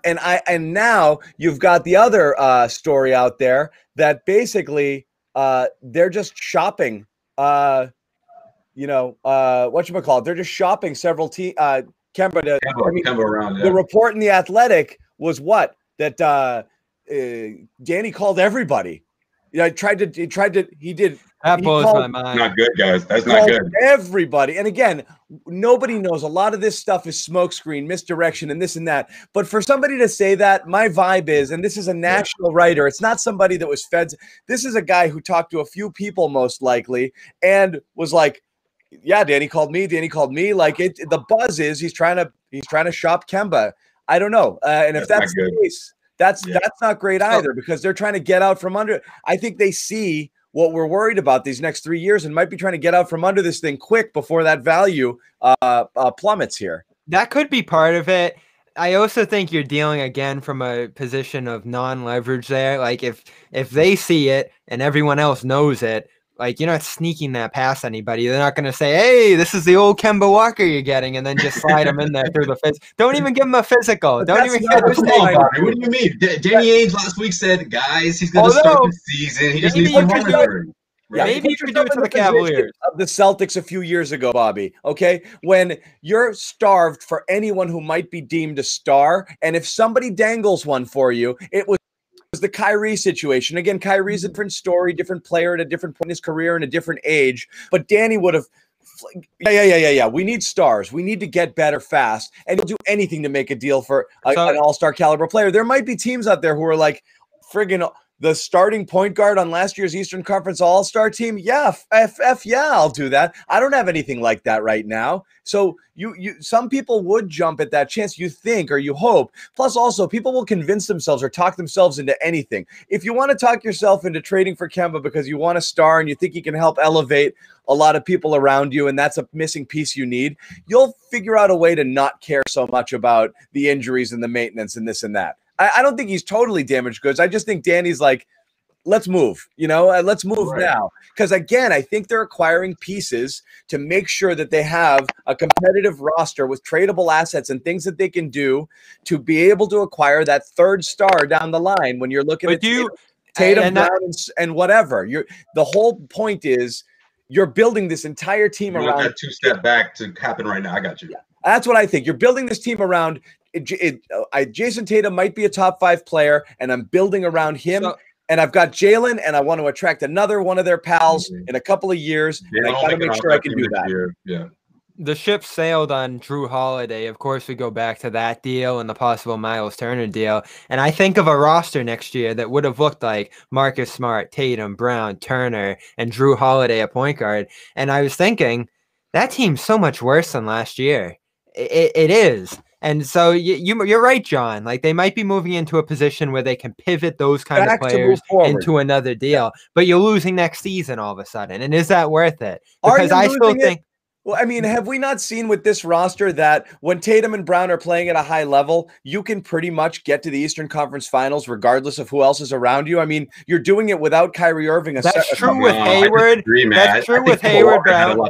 And now you've got the other story out there that basically they're just shopping. Whatchamacallit, they're just shopping several teams. Kemba around. Yeah. The report in The Athletic was what? That Danny called everybody. He did. That blows my mind. Not good, guys. That's not good. Everybody. And again, nobody knows. A lot of this stuff is smokescreen, misdirection, and this and that. But for somebody to say that, my vibe is, and this is a national writer, it's not somebody that was fed. This is a guy who talked to a few people, most likely, and was like, yeah, Danny called me. Like the buzz is he's trying to shop Kemba. I don't know. And if that's the case, that's not great either, because they're trying to get out from under. I think they see what we're worried about these next 3 years and might be trying to get out from under this thing quick before that value plummets here. That could be part of it. I also think you're dealing again from a position of non-leverage there. Like if they see it and everyone else knows it, like, you're not sneaking that past anybody. They're not going to say, hey, this is the old Kemba Walker you're getting, and then just slide him in there through the fence. Don't even give him a physical. Don't even get him What do you mean? Danny Ainge last week said, guys, he's going to start the season. He just needs some monitoring. Right. Maybe you could do it to the Cavaliers. Of the Celtics a few years ago, Bobby, okay? When you're starved for anyone who might be deemed a star, and if somebody dangles one for you, it was the Kyrie situation. Again, Kyrie's a different story, different player at a different point in his career and a different age. But Danny would have, yeah. We need stars. We need to get better fast. And he'll do anything to make a deal for an all-star caliber player. There might be teams out there who are like, friggin' the starting point guard on last year's Eastern Conference All-Star team. Yeah, I'll do that. I don't have anything like that right now. So some people would jump at that chance, you think, or you hope. Plus, also, people will convince themselves or talk themselves into anything. If you want to talk yourself into trading for Kemba because you want a star and you think he can help elevate a lot of people around you, and that's a missing piece you need, you'll figure out a way to not care so much about the injuries and the maintenance and this and that. I don't think he's totally damaged goods. I just think Danny's like, let's move, let's move now. Because again, I think they're acquiring pieces to make sure that they have a competitive roster with tradable assets and things that they can do to be able to acquire that third star down the line when you're looking at Tatum, Brown, and whatever. The whole point is you're building this entire team around that two-step back to happen right now. I got you. Yeah, that's what I think. You're building this team around Jayson Tatum might be a top 5 player, and I'm building around him. And I've got Jaylen, and I want to attract another one of their pals in a couple of years. And I got to make sure I can do that. Yeah. The ship sailed on Drew Holiday. Of course, we go back to that deal and the possible Miles Turner deal. And I think of a roster next year that would have looked like Marcus Smart, Tatum, Brown, Turner, and Drew Holiday at point guard. And I was thinking, that team's so much worse than last year. It is. And so you're right, John. Like, they might be moving into a position where they can pivot those kind of players into another deal, but you're losing next season all of a sudden. And is that worth it? Because I still think. Well, I mean, have we not seen with this roster that when Tatum and Brown are playing at a high level, you can pretty much get to the Eastern Conference Finals regardless of who else is around you? I mean, you're doing it without Kyrie Irving. That's true with Hayward. That's true with Hayward, Brown.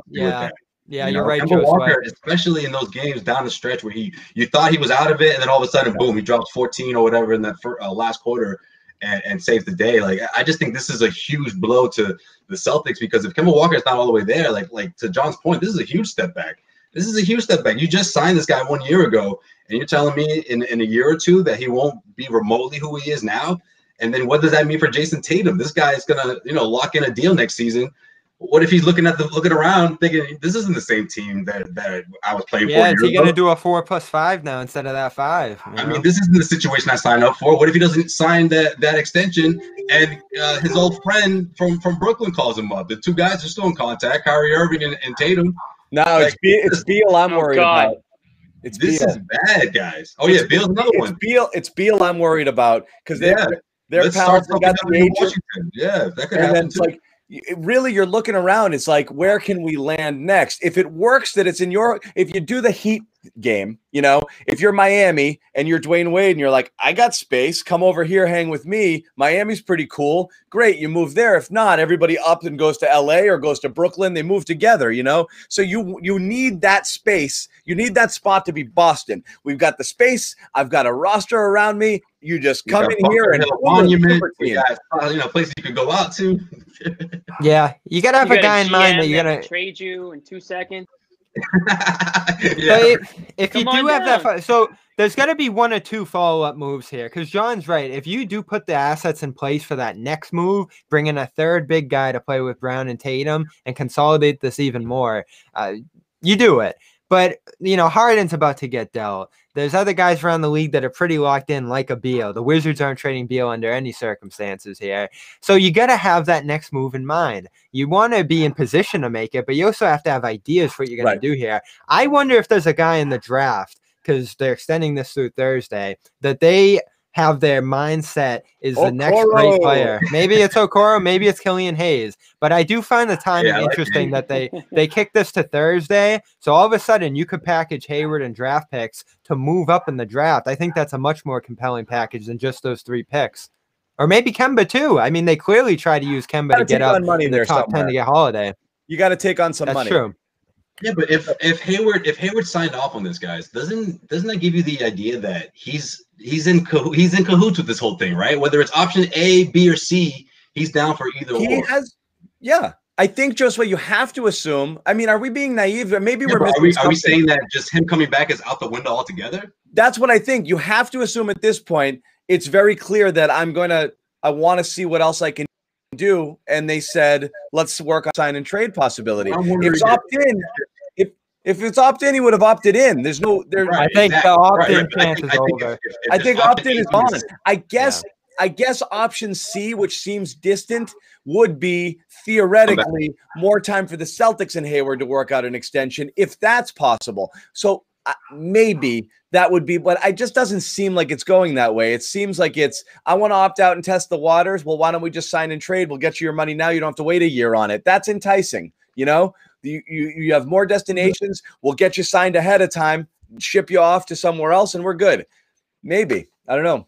Yeah, you're right, Kemba Walker, especially in those games down the stretch where you thought he was out of it, and then all of a sudden, boom, he drops 14 or whatever in that last quarter and saves the day. Like, I just think this is a huge blow to the Celtics, because if Kemba Walker is not all the way there, like to John's point, this is a huge step back. You just signed this guy 1 year ago, and you're telling me in a year or two that he won't be remotely who he is now? And then what does that mean for Jayson Tatum? This guy is gonna, lock in a deal next season. What if he's looking around thinking this isn't the same team that I was playing for? Yeah, is he going to do a 4+5 now instead of that 5? I mean, this isn't the situation I signed up for. What if he doesn't sign that extension and his old friend from Brooklyn calls him up? The two guys are still in contact, Kyrie Irving and Tatum. No, it's Beal I'm worried about. This is bad, guys. Oh, yeah, Beal's another one. It's Beal I'm worried about, because they're pals. They got the agent. Yeah, that could happen too. Really, you're looking around. It's like, where can we land next? If it works, that it's in if you do the Heat game. You know, if you're Miami and you're Dwayne Wade and you're like, I got space, come over here, hang with me. Miami's pretty cool. Great. You move there. If not, everybody up and goes to LA or goes to Brooklyn. They move together, you know? So you need that space. You need that spot to be Boston. We've got the space. I've got a roster around me. You just come in here and monument. We got places you could go out to. Yeah, you gotta have a guy in mind that you're gonna trade you in 2 seconds. Yeah. If you do have that, so there's got to be 1 or 2 follow-up moves here, because John's right. If you do put the assets in place for that next move, bring in a third big guy to play with Brown and Tatum and consolidate this even more, you do it. But, you know, Harden's about to get dealt. There's other guys around the league that are pretty locked in, like a Beal. The Wizards aren't trading Beal under any circumstances here. So you got to have that next move in mind. You want to be in position to make it, but you also have to have ideas for what you're going to do here. I wonder if there's a guy in the draft, because they're extending this through Thursday, that they have their mindset is the next great player. Maybe it's Okoro, maybe it's Killian Hayes. But I do find the timing interesting that they kick this to Thursday. So all of a sudden you could package Hayward and draft picks to move up in the draft. I think that's a much more compelling package than just those 3 picks. Or maybe Kemba too. I mean, they clearly try to use Kemba to get up in the top 10 to get Holiday. You got to take on some money. That's true. Yeah, but if Hayward signed off on this, guys, doesn't that give you the idea that he's in cahoots with this whole thing, right? Whether it's option A, B, or C, he's down for either or. Yeah. I think, Josue, you have to assume. I mean, are we being naive? Maybe we're missing are we saying that just him coming back is out the window altogether? That's what I think. You have to assume at this point. It's very clear that I want to see what else I can do, and they said, let's work on sign and trade possibility. If it's opt-in, if it's opt-in, he would have opted in. There's no there. Right, I think the opt-in chance is over. I think opt-in is gone. I guess option C, which seems distant, would be theoretically more time for the Celtics and Hayward to work out an extension, if that's possible. So maybe that would be, but it just doesn't seem like it's going that way. It seems like I want to opt out and test the waters. Well, why don't we just sign and trade? We'll get you your money now. You don't have to wait a year on it. That's enticing. You know, you have more destinations. We'll get you signed ahead of time, ship you off to somewhere else, and we're good. Maybe. I don't know.